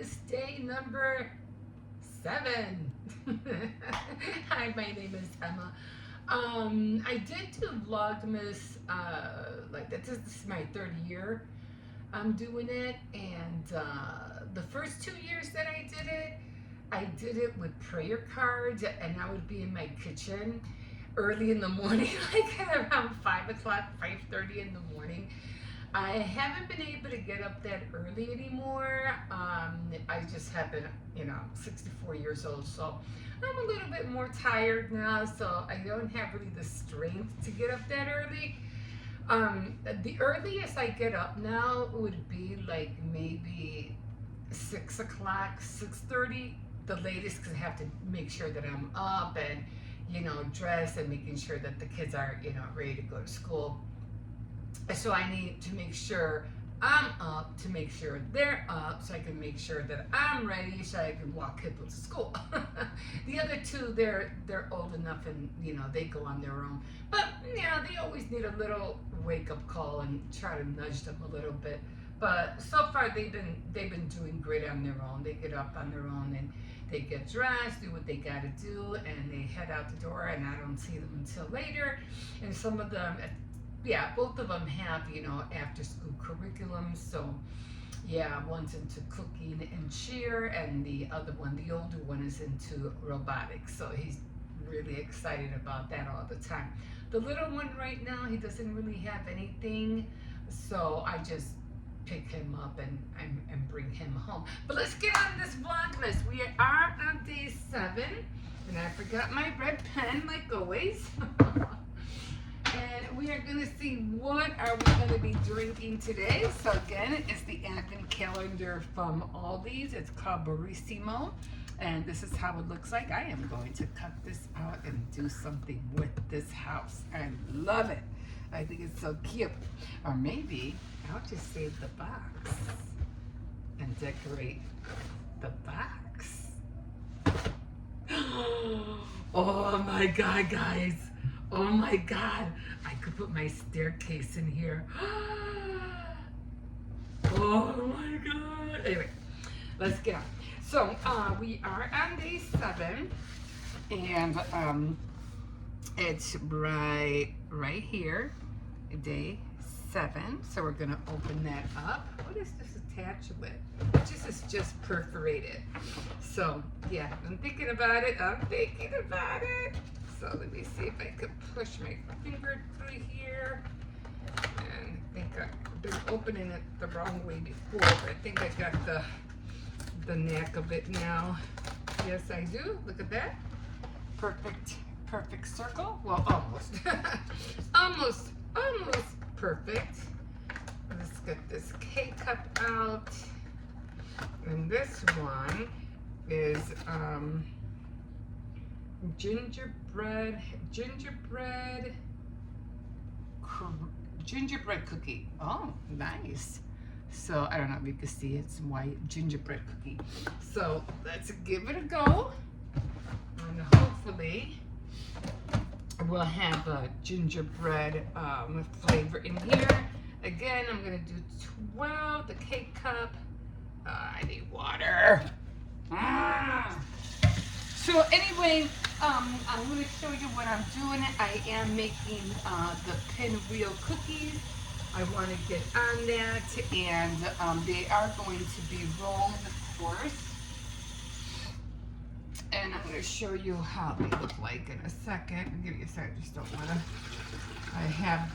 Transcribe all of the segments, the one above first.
Vlogmas day number 7. Hi, my name is Emma. I did do Vlogmas, like this is my third year I'm doing it, and the first 2 years that I did it with prayer cards, and I would be in my kitchen early in the morning, like at around 5 o'clock, 5:30 in the morning. I haven't been able to get up that early anymore. I just have been, 64 years old, so I'm a little bit more tired now, so I don't have really the strength to get up that early. The earliest I get up now would be like maybe 6 o'clock, 6:30, the latest, because I have to make sure that I'm up and, dressed and making sure that the kids are, ready to go to school. So I need to make sure I'm up to make sure they're up, so I can make sure that I'm ready so I can walk people to school. The other two, they're old enough and they go on their own. But they always need a little wake up call and try to nudge them a little bit. But so far they've been doing great on their own. They get up on their own and they get dressed, do what they gotta do, and they head out the door, and I don't see them until later. And some of them, both of them have, after school curriculums. So, one's into cooking and cheer, and the other one, the older one, is into robotics. So he's really excited about that all the time. The little one right now, he doesn't really have anything. So I just pick him up and bring him home. But let's get on this Vlogmas. We are on day 7, and I forgot my red pen like always. And we are going to see what are we going to be drinking today. So again, it's the advent calendar from Aldi's. It's called Barissimo. And this is how it looks like. I am going to cut this out and do something with this house. I love it. I think it's so cute. Or maybe I'll just save the box and decorate the box. Oh my God, guys. Oh my God, I could put my staircase in here. Oh my God. Anyway, let's get on. So we are on day 7, and it's right here, day 7. So we're gonna open that up. What is this attached with? This is just perforated. So yeah, I'm thinking about it. So let me see if I can push my finger through here. And I think I've been opening it the wrong way before, but I think I got the knack of it now. Yes, I do. Look at that. Perfect circle. Well, almost. almost perfect. Let's get this K-cup out. And this one is gingerbread cookie. Oh, nice. So I don't know if you can see, it's white gingerbread cookie. So let's give it a go, and hopefully we'll have a gingerbread flavor in here. Again, I'm gonna do 12, the K-cup. I need water. So anyway, I'm going to show you what I'm doing. I am making the Pinwheel cookies. I want to get on that, and they are going to be rolled, of course. And I'm going to show you how they look like in a second. I'll give you a second. I just don't want to. I have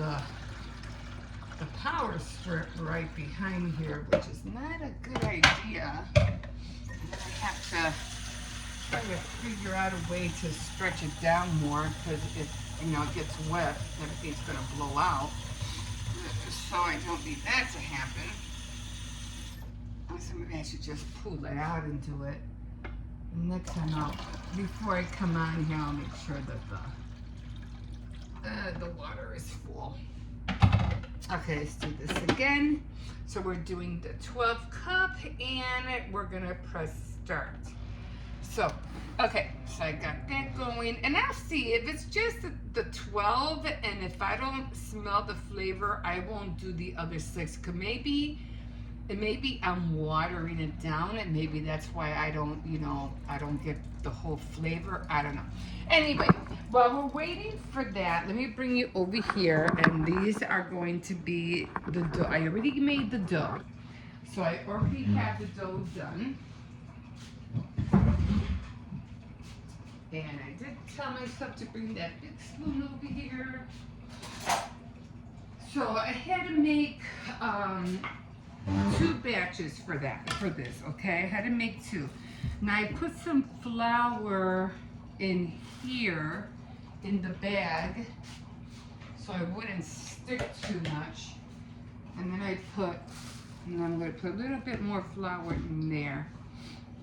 the power strip right behind here, which is not a good idea. I have to try to figure out a way to stretch it down more, because if it gets wet, everything's going to blow out. So I don't need that to happen. So maybe I should just pull that out and do it. Next time, before I come on here, I'll make sure that the water is full. Okay, let's do this again. So we're doing the 12 cup, and we're gonna press start. So, okay, so I got that going, and I'll see if it's just the 12, and if I don't smell the flavor, I won't do the other 6. Cause maybe And maybe I'm watering it down, and maybe that's why I don't, I don't get the whole flavor. I don't know. Anyway, while we're waiting for that, let me bring you over here, and these are going to be the dough. I already made the dough, so I already have the dough done. And I did tell myself to bring that big spoon over here. So I had to make 2 batches for this, okay? I had to make 2. Now I put some flour in here in the bag so I wouldn't stick too much. And then I'm going to put a little bit more flour in there.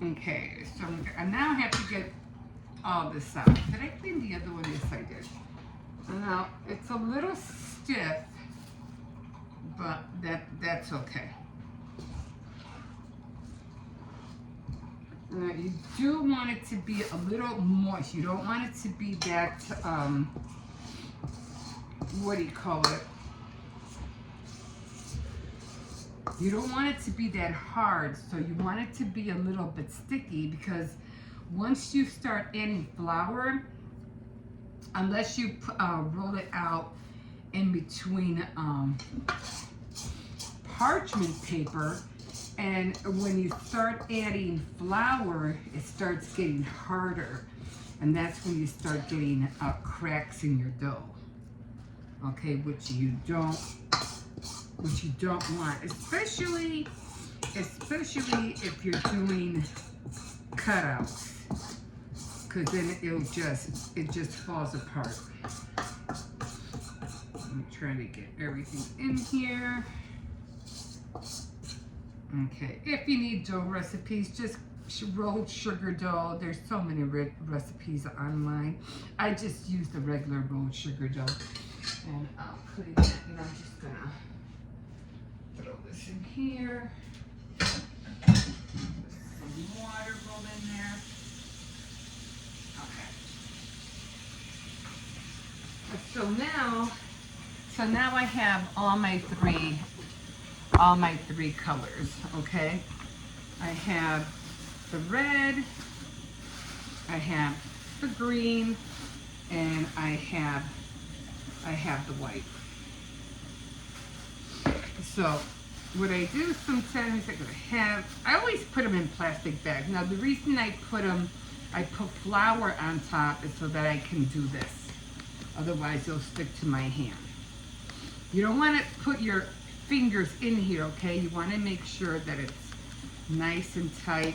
Okay, so now I have to get all this out. Did I clean the other one? Yes, I did. Now it's a little stiff, but that's okay. Now you do want it to be a little moist. You don't want it to be that what do you call it? You don't want it to be that hard, so you want it to be a little bit sticky, because once you start adding flour, unless you roll it out in between parchment paper, and when you start adding flour, it starts getting harder, and that's when you start getting cracks in your dough. Okay, which you don't want, especially if you're doing cutouts, because then it just falls apart. I'm trying to get everything in here. Okay, if you need dough recipes, just rolled sugar dough. There's so many recipes online. I just use the regular rolled sugar dough. And I'll put it in, I'm just gonna throw this in here. Put some water roll in there. Okay. So now I have all my three colors, okay? I have the red, I have the green, and I have the white. So what I do sometimes, I always put them in plastic bags. Now the reason I put flour on top is so that I can do this. Otherwise they'll stick to my hand. You don't want to put your fingers in here, okay? You want to make sure that it's nice and tight,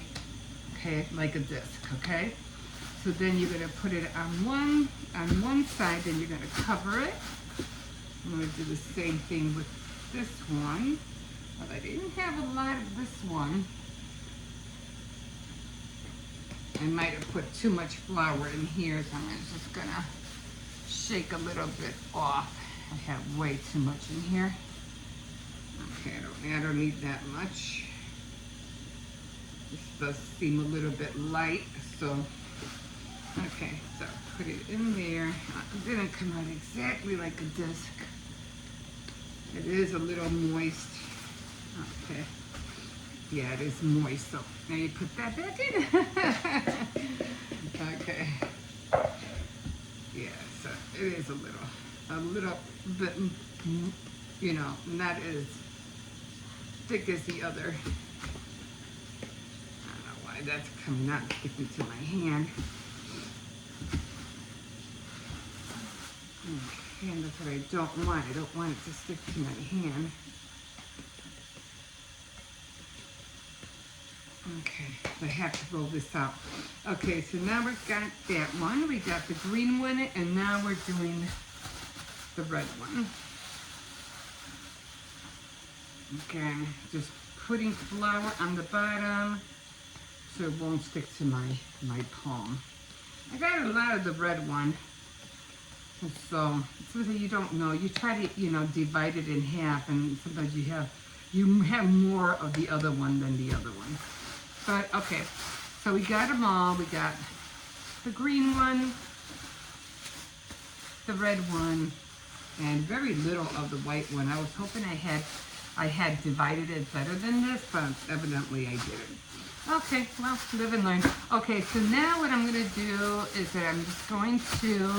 okay, like a disc, okay? So then you're going to put it on one side, then you're going to cover it. I'm going to do the same thing with this one. But I didn't have a lot of this one. I might have put too much flour in here, so I'm just going to shake a little bit off. I have way too much in here. Okay, I don't need that much. This does seem a little bit light, so okay, so put it in there. It didn't come out exactly like a disc. It is a little moist. Okay, yeah, it is moist. So now you put that back in. Okay, yeah, so it is a little bit, you know, not as thick as the other. I don't know why that's coming out, sticking to my hand. Okay, and that's what I don't want. I don't want it to stick to my hand. Okay, I have to roll this out. Okay, so now we've got that one. We got the green one, and now we're doing the red one. Again, just putting flour on the bottom so it won't stick to my palm. I got a lot of the red one, so you don't know. You try to, you know, divide it in half, and sometimes you have more of the other one than the other one. But okay, so we got them all. We got the green one, the red one, and very little of the white one. I was hoping I had I had divided it better than this, but evidently I didn't. Okay, well, live and learn. Okay, so now what I'm going to do is that I'm just going to,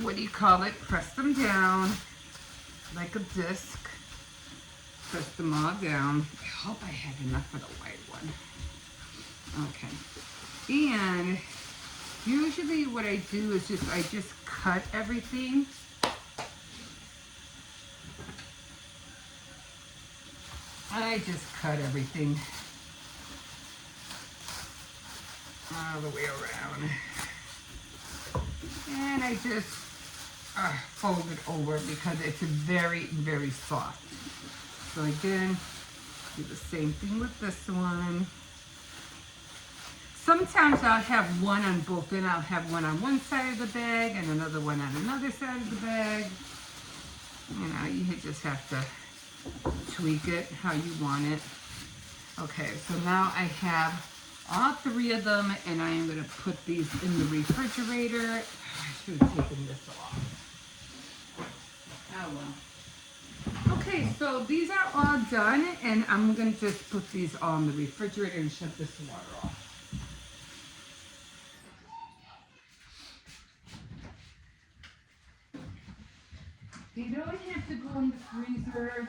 what do you call it, press them down like a disc. Press them all down. I hope I have enough of the white one. Okay. And usually what I do is I just cut everything. I just cut everything all the way around. And I just fold it over because it's very, very soft. So again, do the same thing with this one. Sometimes I'll have one on both ends. I'll have one on one side of the bag and another one on another side of the bag. You know, you just have to tweak it how you want it. Okay, so now I have all three of them, and I am going to put these in the refrigerator. I should have taken this off. Oh well. Okay, so these are all done, and I'm going to just put these all in the refrigerator and shut this water off. You don't have to go in the freezer.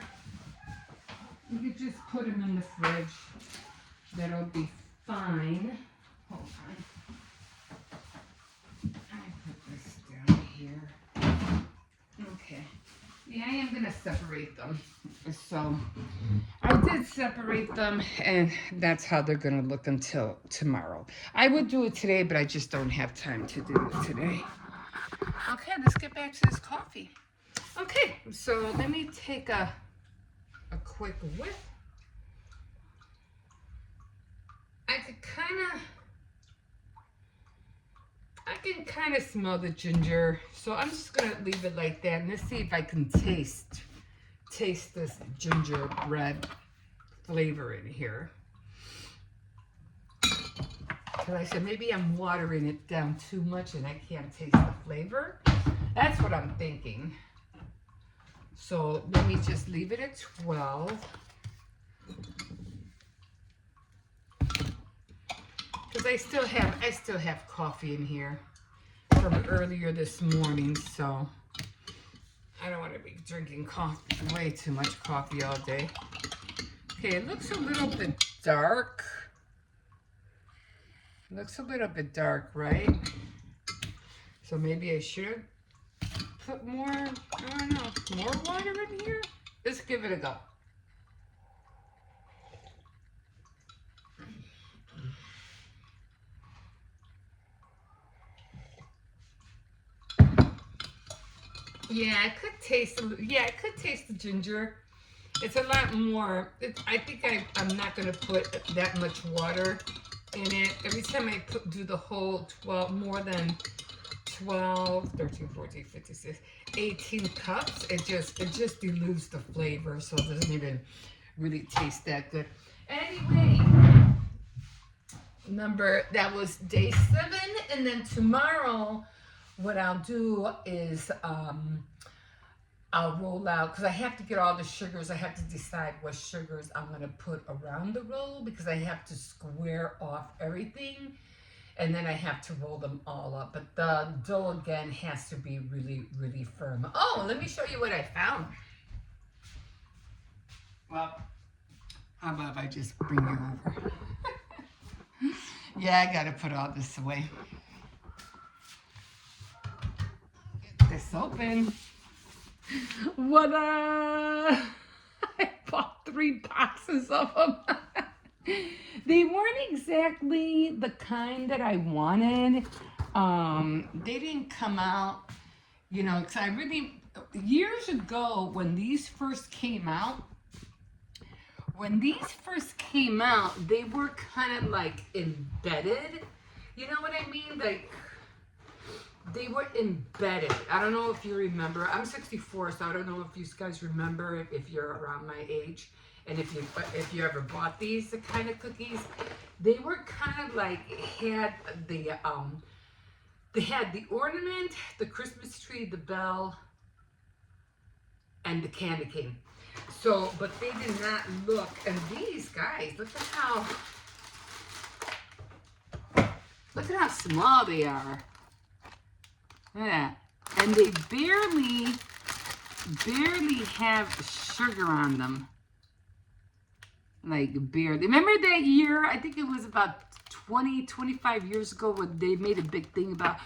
You could just put them in the fridge. That'll be fine. Hold on. I put this down here. Okay. Yeah, I am going to separate them. So I did separate them, and that's how they're going to look until tomorrow. I would do it today, but I just don't have time to do it today. Okay, let's get back to this coffee. Okay, so let me take a quick whiff. I can kind of smell the ginger, so I'm just gonna leave it like that, and let's see if I can taste this gingerbread flavor in here. Because I said maybe I'm watering it down too much and I can't taste the flavor. That's what I'm thinking. So let me just leave it at 12. Because I still have coffee in here from earlier this morning, so I don't want to be drinking coffee, way too much coffee all day. Okay, it looks a little bit dark. Looks a little bit dark, right? So maybe I should put more, I don't know, more water in here? Let's give it a go. Yeah, I could taste the ginger. It's a lot more. I think I'm not going to put that much water in it. Every time I do the whole 12, more than 12, 13, 14, 15, 16, 18 cups, it just dilutes the flavor, so it doesn't even really taste that good. Anyway, that was day 7, and then tomorrow, what I'll do is I'll roll out, because I have to get all the sugars. I have to decide what sugars I'm going to put around the roll, because I have to square off everything, and then I have to roll them all up. But the dough, again, has to be really, really firm. Oh, let me show you what I found. Well, how about if I just bring you over? Yeah, I got to put all this away. Get this open. What I bought 3 boxes of them. They weren't exactly the kind that I wanted. They didn't come out, you know, because I really, years ago when these first came out, they were kind of like embedded. You know what I mean? Like, they were embedded. I don't know if you remember. I'm 64, so I don't know if you guys remember, if you're around my age, and if you ever bought these kind of cookies. They were kind of like, they had the ornament, the Christmas tree, the bell, and the candy cane. So, but they did not look, and these guys, look at how small they are. Look at that. And they barely have sugar on them. Like, barely. Remember that year, I think it was about 25 years ago, when they made a big thing about,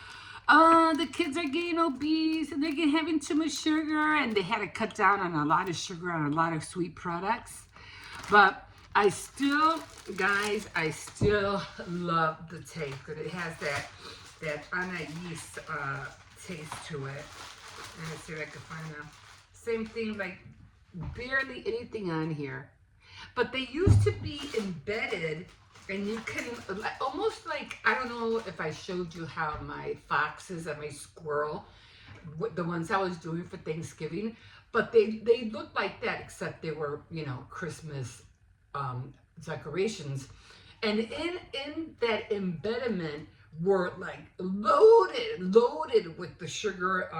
oh, the kids are getting obese and they're having too much sugar, and they had to cut down on a lot of sugar, on a lot of sweet products. But I still, guys, I still love the taste, because it has that anise taste to it. And let's see if I can find out. Same thing, like barely anything on here. But they used to be embedded, and you can, almost like, I don't know if I showed you how my foxes and my squirrel, the ones I was doing for Thanksgiving, but they looked like that, except they were, you know, Christmas decorations. And in that embedment were like loaded with the sugar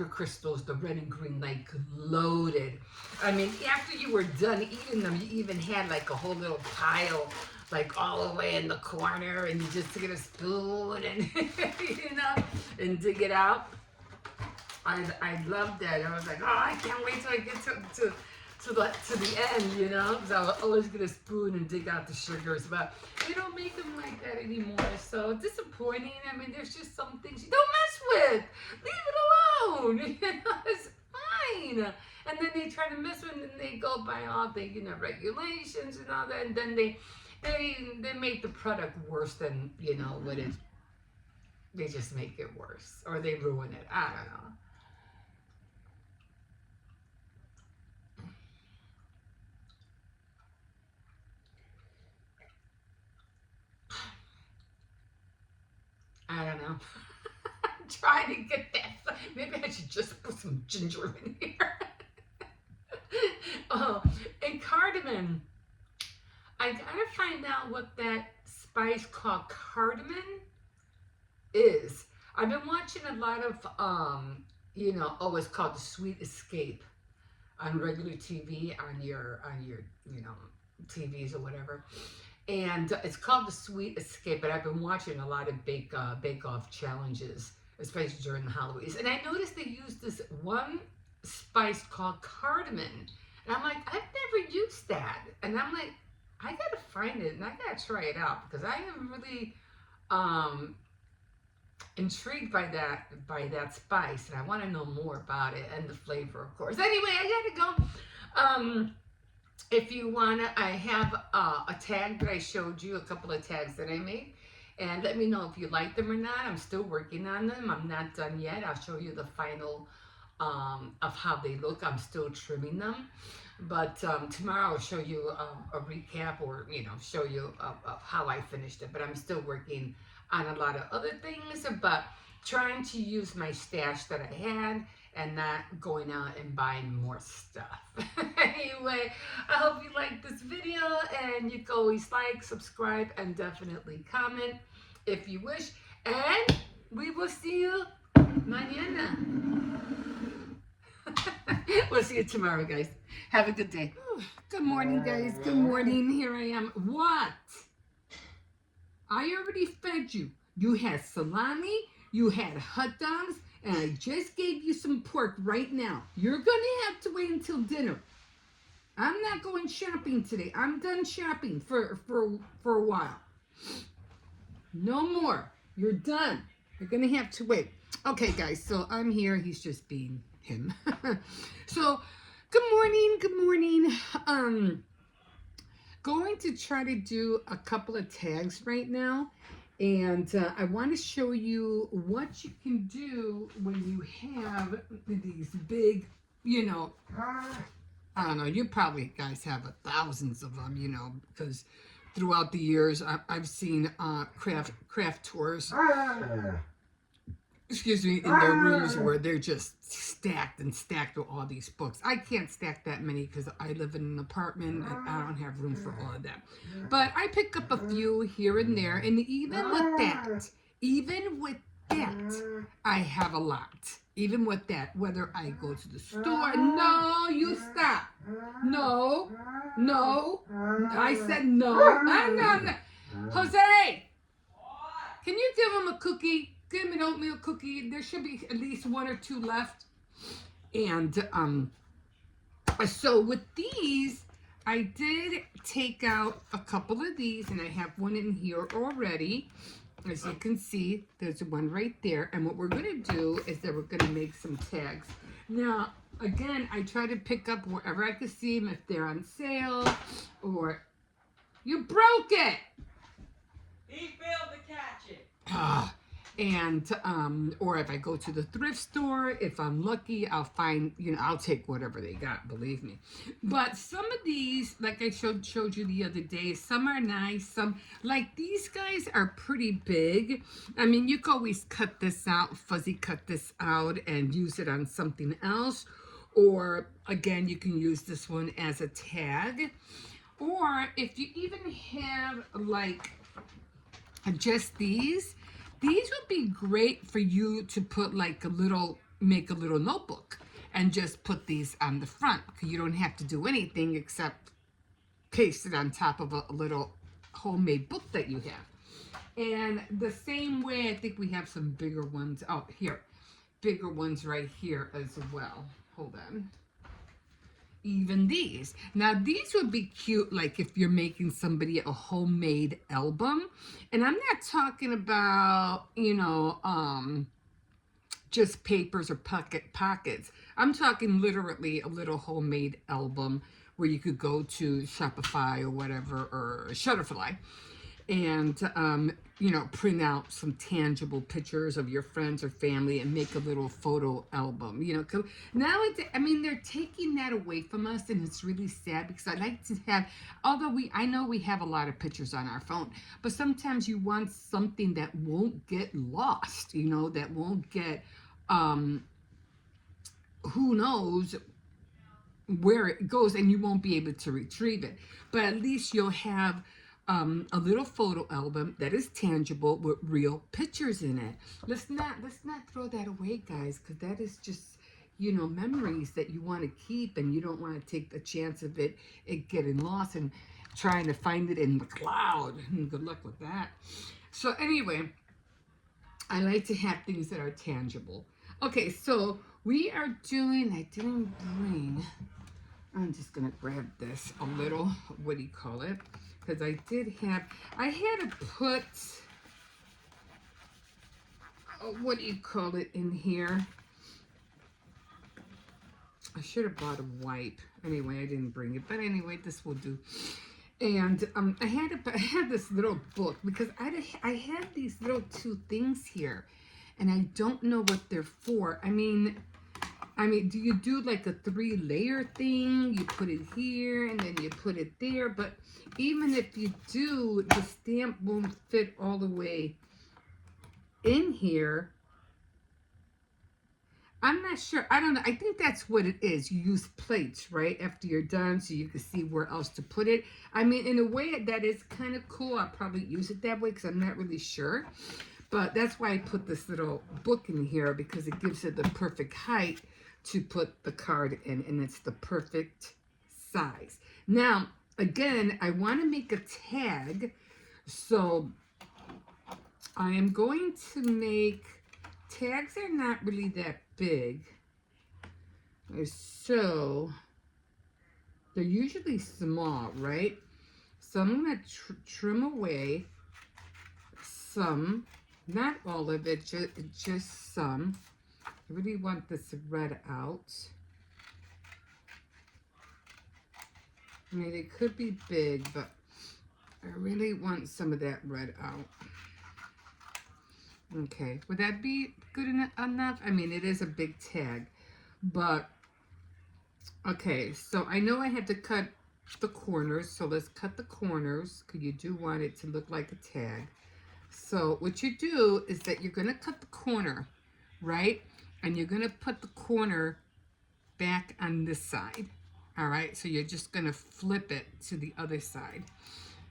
crystals, the red and green, like loaded. I mean, after you were done eating them, you even had like a whole little pile, like all the way in the corner, and you just get a spoon and you know, and dig it out. I loved that. I was like, oh, I can't wait till I get to the end, you know, because I would always get a spoon and dig out the sugars, but they don't make them like that anymore. So disappointing. I mean, there's just some things you don't mess with. Leave it alone. You know, it's fine. And then they try to mess with it, and they go by all the, you know, regulations and all that, and then they make the product worse than, you know, what it. They just make it worse, or they ruin it. I don't know. I don't know. I'm trying to get that. Maybe I should just put some ginger in here. Oh, and cardamom. I gotta find out what that spice called cardamom is. I've been watching a lot of, you know, oh, it's called The Sweet Escape on regular TV, on your, you know, TVs or whatever. And it's called The Sweet Escape, but I've been watching a lot of bake-off challenges, especially during the holidays. And I noticed they use this one spice called cardamom. And I'm like, I've never used that. And I'm like, I gotta find it and I gotta try it out, because I am really intrigued by that spice, and I want to know more about it and the flavor, of course. Anyway, I gotta go. If you wanna, I have a tag that I showed you, a couple of tags that I made, and let me know if you like them or not. I'm still working on them. I'm not done yet. I'll show you the final of how they look. I'm still trimming them, but tomorrow I'll show you a recap, or, you know, show you of how I finished it. But I'm still working on a lot of other things, but trying to use my stash that I had and not going out and buying more stuff. Anyway, I hope you liked this video, and you can always like, subscribe, and definitely comment if you wish. And we will see you mañana. We'll see you tomorrow, guys. Have a good day. Good morning, guys. Good morning. Here I am. What? I already fed you. You had salami, you had hot dogs, and I just gave you some pork right now. You're going to have to wait until dinner. I'm not going shopping today. I'm done shopping for a while. No more. You're done. You're going to have to wait. Okay, guys, so I'm here. He's just being him. So, good morning. Good morning. Going to try to do a couple of tags right now, and I want to show you what you can do when you have these big, you know, I don't know, you probably guys have thousands of them, you know, because throughout the years I've seen craft tours, excuse me, in their rooms where they're just stacked with all these books. I can't stack that many because I live in an apartment and I don't have room for all of that. But I pick up a few here and there, and even with that, I have a lot. Even with that, whether I go to the store, no, you stop. No. No. I said no. No. Jose, can you give him a cookie? Give him an oatmeal cookie. There should be at least 1 or 2 left. And so with these, I did take out a couple of these, and I have one in here already. As you can see, there's one right there. And what we're going to do is that we're going to make some tags. Now, again, I try to pick up wherever I can see them, if they're on sale, or you broke it. He failed to catch it. Or if I go to the thrift store, if I'm lucky, I'll find, I'll take whatever they got, believe me. But some of these, like I showed you the other day, some are nice, some, like these guys are pretty big. I mean, you can always cut this out, fuzzy cut this out and use it on something else. Or again, you can use this one as a tag. Or if you even have like just these would be great for you to put like make a little notebook and just put these on the front. You don't have to do anything except paste it on top of a little homemade book that you have. And the same way, I think we have some bigger ones. Oh, here. Bigger ones right here as well. Hold on. Even these. Now, these would be cute, like if you're making somebody a homemade album. And I'm not talking about, just papers or pockets. I'm talking literally a little homemade album where you could go to Shopify or whatever, or Shutterfly, and print out some tangible pictures of your friends or family and make a little photo album. Nowadays, I mean, they're taking that away from us, and it's really sad, because I like to have, although I know we have a lot of pictures on our phone, but sometimes you want something that won't get lost, that won't get, who knows where it goes, and you won't be able to retrieve it. But at least you'll have a little photo album that is tangible with real pictures in it. Let's not throw that away, guys, because that is just, memories that you want to keep, and you don't want to take the chance of it getting lost and trying to find it in the cloud. Good luck with that. So anyway, I like to have things that are tangible. Okay, so we are doing, I didn't bring, I'm just going to grab this a little, what do you call it? Because I had to put, what do you call it in here? I should have bought a wipe. Anyway, I didn't bring it. But anyway, this will do. And I had this little book, because I had these little 2 things here. And I don't know what they're for. I mean, do you do like a 3-layer thing? You put it here and then you put it there. But even if you do, the stamp won't fit all the way in here. I'm not sure. I don't know. I think that's what it is. You use plates, right? After you're done, so you can see where else to put it. I mean, in a way, that is kind of cool. I'll probably use it that way, because I'm not really sure. But that's why I put this little book in here, because it gives it the perfect height to put the card in, and it's the perfect size. Now, again, I want to make a tag, so I am going to make, tags are not really that big, so they're usually small, right? So I'm going to trim away some, not all of it, just some. I really want this red out. I mean, it could be big, but I really want some of that red out. Okay, would that be good enough? I mean, it is a big tag, but okay, so I know I had to cut the corners, so let's cut the corners, because you do want it to look like a tag. So what you do is that you're going to cut the corner, right? And you're going to put the corner back on this side. All right, so you're just going to flip it to the other side.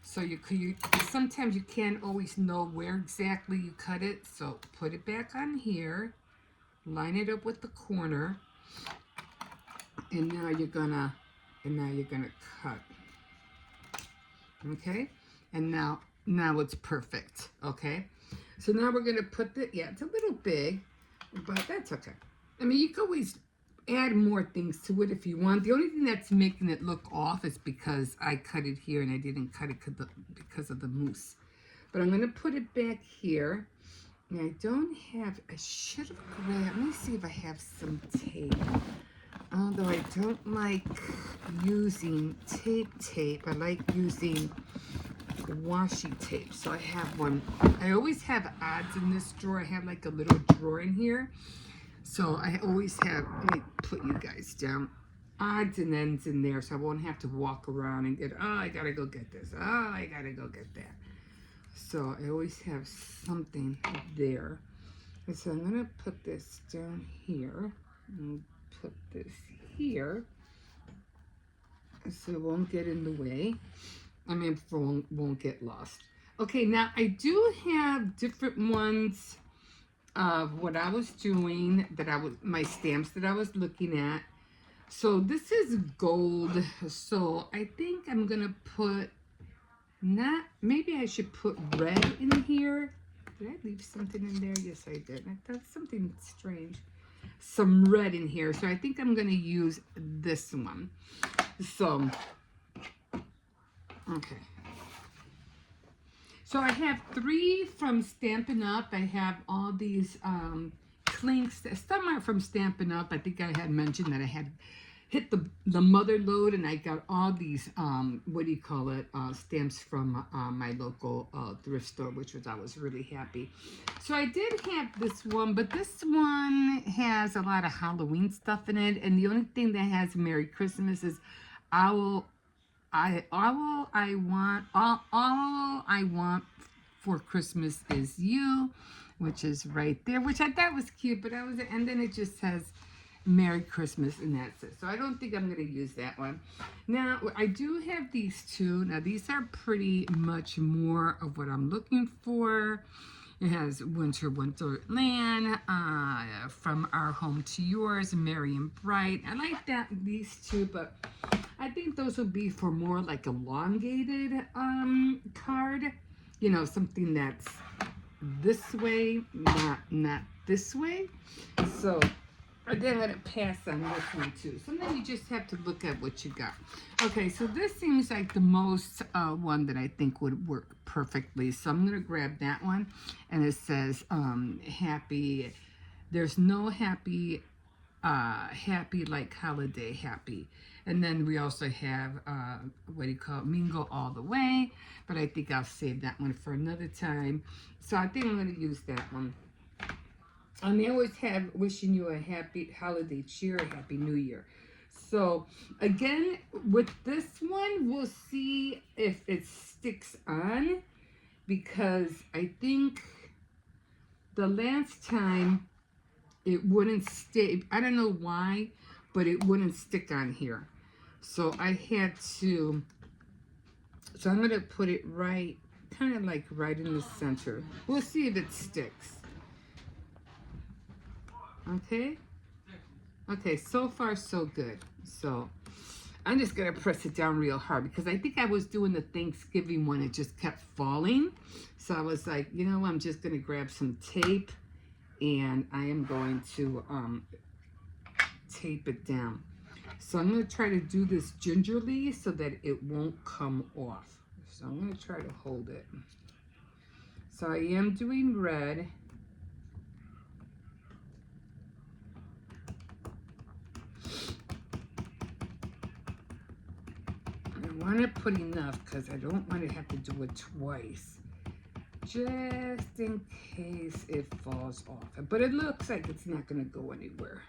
So you sometimes you can't always know where exactly you cut it. So put it back on here, line it up with the corner, and now you're going to And now you're gonna cut. Okay, and now it's perfect. Okay, so now we're gonna put the, yeah, it's a little big, but that's okay. I mean, you can always add more things to it if you want. The only thing that's making it look off is because I cut it here and I didn't cut it because of the mousse. But I'm gonna put it back here. And I don't have, I should have grabbed, let me see if I have some tape. Although I don't like using tape, I like using washi tape. So I have one. I always have odds in this drawer. I have like a little drawer in here. So I always have, let me put you guys down, odds and ends in there so I won't have to walk around and get, oh, I gotta go get this. Oh, I gotta go get that. So I always have something there. And so I'm gonna put this down here and put this here so it won't get in the way. I mean, won't get lost. Okay, now I do have different ones of what I was doing, my stamps that I was looking at. So this is gold. So I think I'm gonna put, maybe I should put red in here. Did I leave something in there? Yes, I did. I thought something strange. Some red in here. So I think I'm gonna use this one. So, okay. So I have 3 from Stampin' Up. I have all these clinks. Some are from Stampin' Up. I think I had mentioned that I had hit the mother load and I got all these, what do you call it, stamps from my local thrift store, I was really happy. So I did have this one, but this one has a lot of Halloween stuff in it. And the only thing that has Merry Christmas is all I want for Christmas is you, which is right there, which I thought was cute, but and then it just says Merry Christmas, and that's it. So I don't think I'm going to use that one. Now, I do have these 2. Now, these are pretty much more of what I'm looking for. It has Winter Wonderland, From Our Home to Yours, Merry and Bright. I like these 2, but I think those would be for more like elongated card. You know, something that's this way, not this way. So I think I'm going to pass on this one too. Sometimes you just have to look at what you got. Okay, so this seems like the most one that I think would work perfectly. So I'm going to grab that one. And it says, happy, there's no happy like holiday happy. And then we also have, what do you call it, Mingle All the Way. But I think I'll save that one for another time. So I think I'm going to use that one. And they always have wishing you a happy holiday cheer, a happy new year. So again, with this one, we'll see if it sticks on, because I think the last time it wouldn't stay. I don't know why, but it wouldn't stick on here. So I had to, so I'm going to put it right, kind of like right in the center. We'll see if it sticks. Okay. Okay, so far so good. So I'm just gonna press it down real hard because I think I was doing the Thanksgiving one. It just kept falling. So I was like, you know, I'm just gonna grab some tape and I am going to tape it down. So I'm gonna try to do this gingerly so that it won't come off. So I'm gonna try to hold it. So I am doing red. I want to put enough because I don't want to have to do it twice, just in case it falls off. But it looks like it's not going to go anywhere.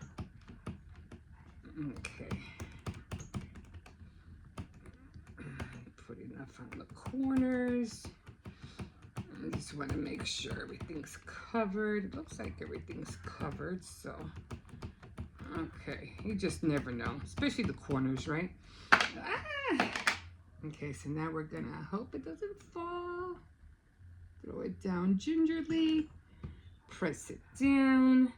Okay. Put enough on the corners. I just want to make sure everything's covered. It looks like everything's covered, so okay. You just never know, especially the corners, right? Ah! Okay, so now we're gonna hope it doesn't fall. Throw it down gingerly. Press it down.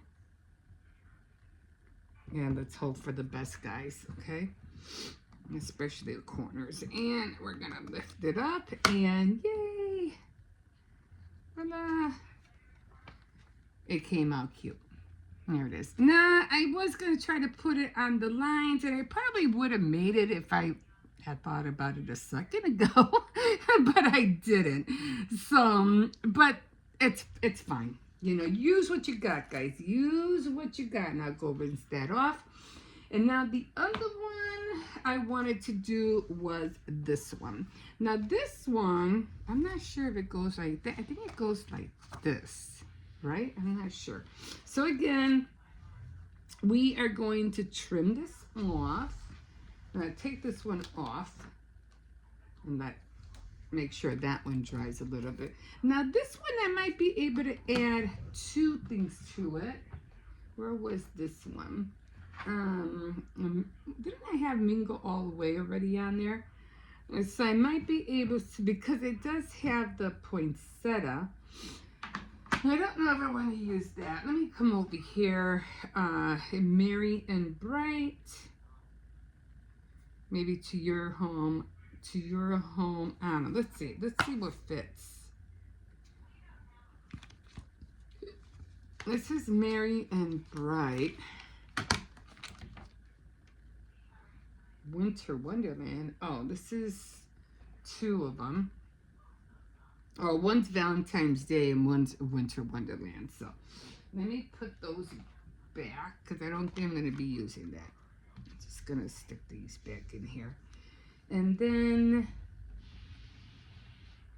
And let's hope for the best, guys, okay? especially the corners. And we're gonna lift it up, and yay! Voila! It came out cute. There it is. Now, I was gonna try to put it on the lines, and I probably would have made it if I had thought about it a second ago, but I didn't. So, but it's fine. You know, use what you got, guys. Use what you got. Now go rinse that off. And now the other one I wanted to do was this one. Now this one, I'm not sure if it goes like that. I think it goes like this, right? I'm not sure. So again, we are going to trim this off. I'm going to take this one off and make sure that one dries a little bit. Now this one I might be able to add two things to it. Where was this one? Didn't I have Mingle All the Way already on there? So I might be able to, because it does have the poinsettia. I don't know if I want to use that. Let me come over here. Merry and Bright. Maybe to your home. To your home. I don't know. Let's see. Let's see what fits. This is Merry and Bright. Winter Wonderland. Oh, this is two of them. Oh, one's Valentine's Day and one's Winter Wonderland. So let me put those back because I don't think I'm going to be using that. I'm just going to stick these back in here. And then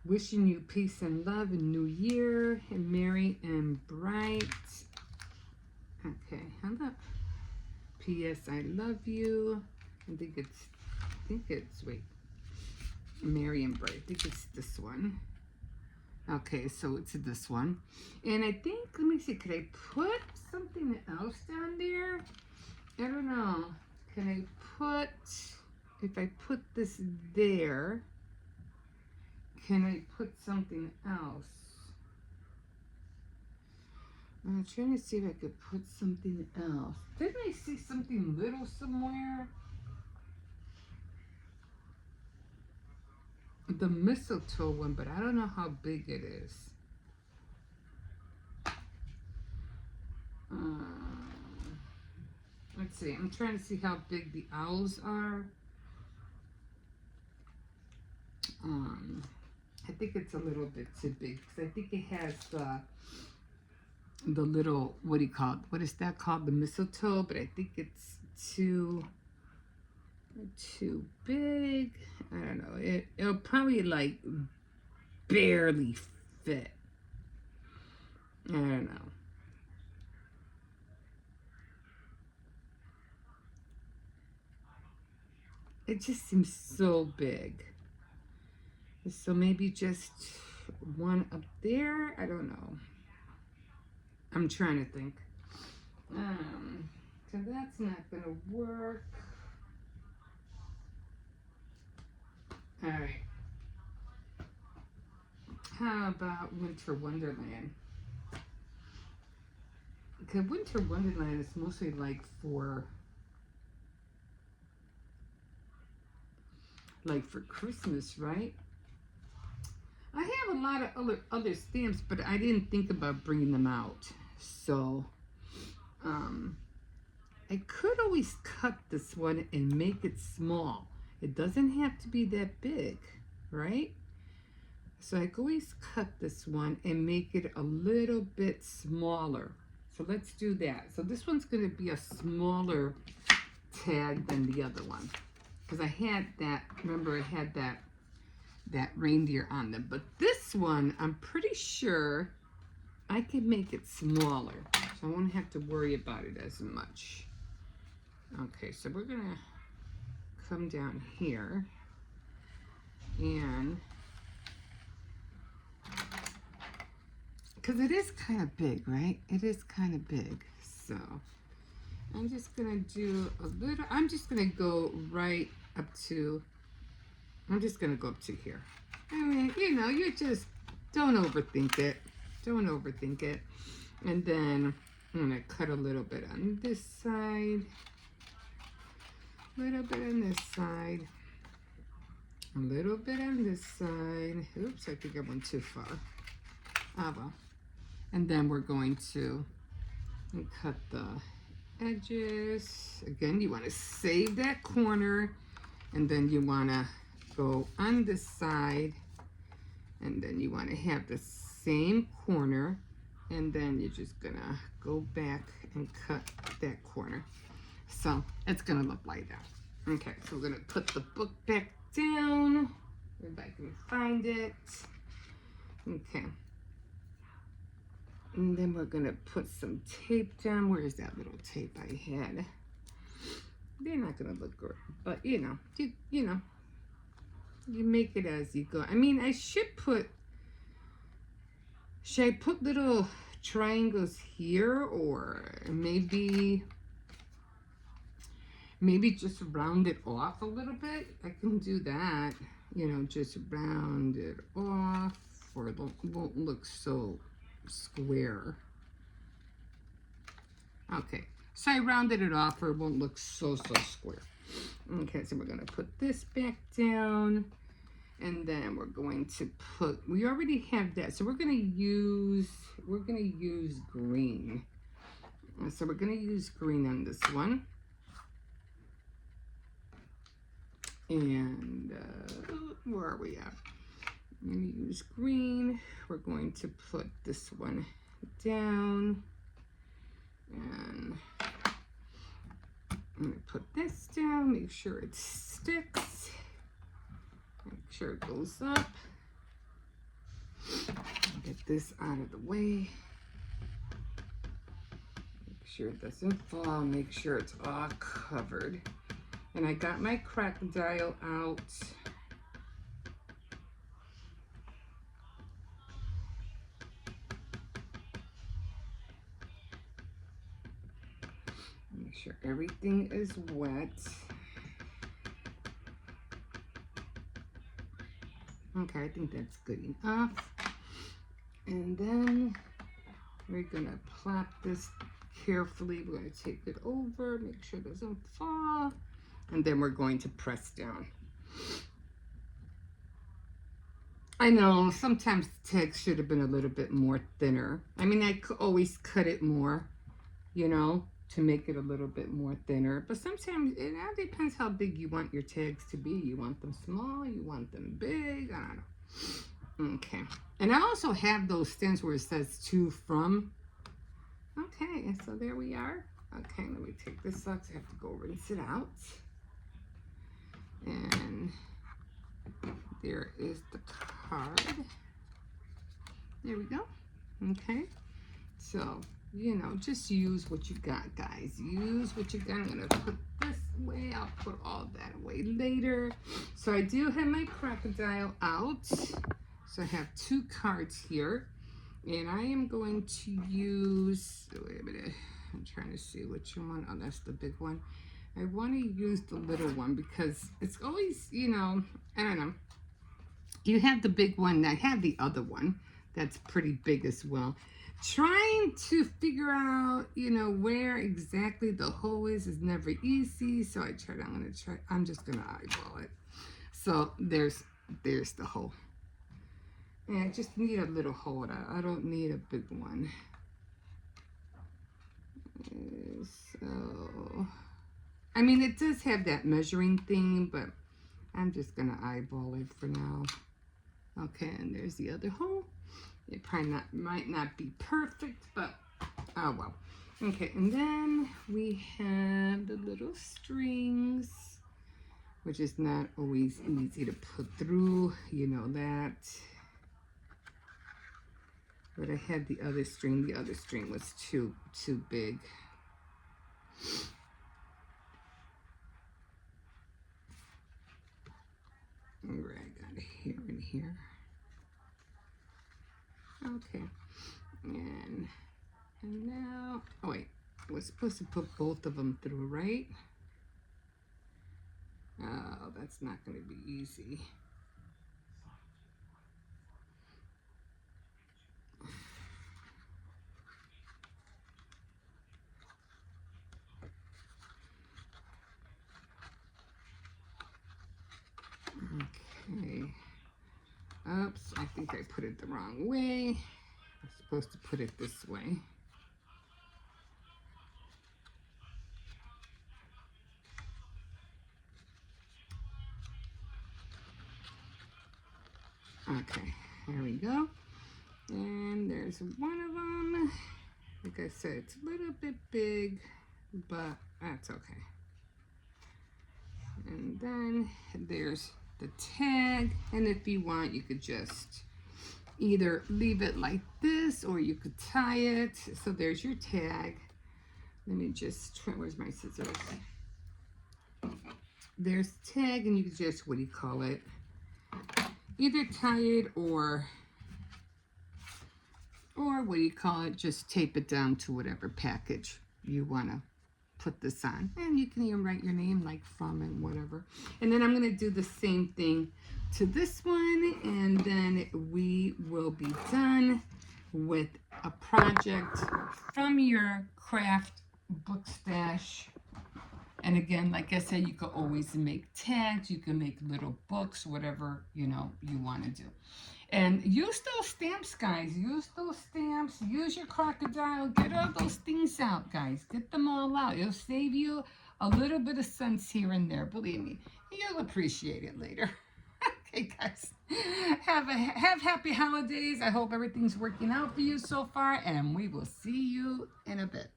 wishing you peace and love and New Year and Merry and Bright. Okay, hold up. P.S. I love you. I think it's, wait, Merry and Bright. I think it's this one. Okay, so it's this one. And I think, let me see, could I put something else down there? I don't know. Can I put, if I put this there, can I put something else? I'm trying to see if I could put something else. Didn't I see something little somewhere? The mistletoe one, but I don't know how big it is. Let's see. I'm trying to see how big the owls are. I think it's a little bit too big because I think it has the little, what do you call it? What is that called? The mistletoe, but I think it's too big. I don't know. It'll probably like barely fit. I don't know. It just seems so big. So maybe just one up there. I don't know. I'm trying to think. So that's not gonna work. All right. How about Winter Wonderland? Because Winter Wonderland is mostly like for Christmas, right? I have a lot of other stamps, but I didn't think about bringing them out. So, I could always cut this one and make it small. It doesn't have to be that big, right? So I could always cut this one and make it a little bit smaller. So let's do that. So this one's going to be a smaller tag than the other one. Because I had that, remember I had that reindeer on them. But this one, I'm pretty sure I can make it smaller. So I won't have to worry about it as much. Okay, so we're going to come down here and because it is kind of big, right? It is kind of big. So I'm just gonna do a little, I'm just gonna go right up to, I'm just gonna go up to here. I mean, you know, you just don't overthink it. Don't overthink it. And then I'm gonna cut a little bit on this side. A little bit on this side. A little bit on this side. Oops, I think I went too far. Ah, well. And then we're going to cut the edges. Again, you want to save that corner, and then you want to go on this side, and then you want to have the same corner, and then you're just gonna go back and cut that corner. So it's gonna look like that. Okay, so we're gonna put the book back down if I can find it. Okay. And then we're gonna put some tape down. Where is that little tape I had? They're not gonna look good, but you know, you make it as you go. I mean, should I put little triangles here, or maybe just round it off a little bit? I can do that, you know, just round it off, or it won't look so square. Okay, so I rounded it off, or it won't look so square. Okay, so we're gonna put this back down, and then we're going to put, we already have that, so we're gonna use green. So we're gonna use green on this one. And where are we at? I'm gonna use green. We're going to put this one down, and I'm gonna put this down, make sure it sticks, make sure it goes up. Get this out of the way. Make sure it doesn't fall, make sure it's all covered. And I got my crocodile out. Make sure everything is wet. Okay, I think that's good enough. And then we're gonna plop this carefully. We're gonna take it over, make sure it doesn't fall. And then we're going to press down. I know sometimes the text should have been a little bit more thinner. I mean, I could always cut it more, you know, to make it a little bit more thinner. But sometimes it all depends how big you want your tags to be. You want them small, you want them big, I don't know. Okay. And I also have those stems where it says to from. Okay, so there we are. Okay, let me take this off. I have to go rinse it out. And there is the card. There we go. Okay. So, you know, just use what you got, guys. Use what you got. I'm going to put this away. I'll put all that away later. So I do have my crocodile out. So I have 2 cards here. And I am going to use, wait a minute. I'm trying to see which one. Oh, that's the big one. I want to use the little one because it's always, you know, I don't know. You have the big one. I have the other one. That's pretty big as well. Trying to figure out, you know, where exactly the hole is never easy. So I'm just going to eyeball it. So there's the hole. And I just need a little holder. I don't need a big one. So, I mean, it does have that measuring thing, but I'm just gonna eyeball it for now. Okay, and there's the other hole. It probably might not be perfect, but oh well. Okay, and then we have the little strings, which is not always easy to put through, you know that. But I had the other string. The other string was too big. Right, I got it here and here. Okay, and now, oh wait, we're supposed to put both of them through, right? Oh, that's not going to be easy. Oops, I think I put it the wrong way. I'm supposed to put it this way. Okay, here we go. And there's one of them. Like I said, it's a little bit big, but that's okay. And then there's the tag. And if you want, you could just either leave it like this or you could tie it. So there's your tag. Let me just try, where's my scissors? There's tag, and you can just, what do you call it? Either tie it or what do you call it? Just tape it down to whatever package you want to put this on. And you can even write your name, like from and whatever. And then I'm going to do the same thing to this one, and then we will be done with a project from your craft book stash. And again, like I said, you can always make tags, you can make little books, whatever you want to do. And use those stamps, guys. Use those stamps. Use your crocodile. Get all those things out, guys. Get them all out. It'll save you a little bit of cents here and there. Believe me, you'll appreciate it later. Okay, guys. Have happy holidays. I hope everything's working out for you so far, and we will see you in a bit.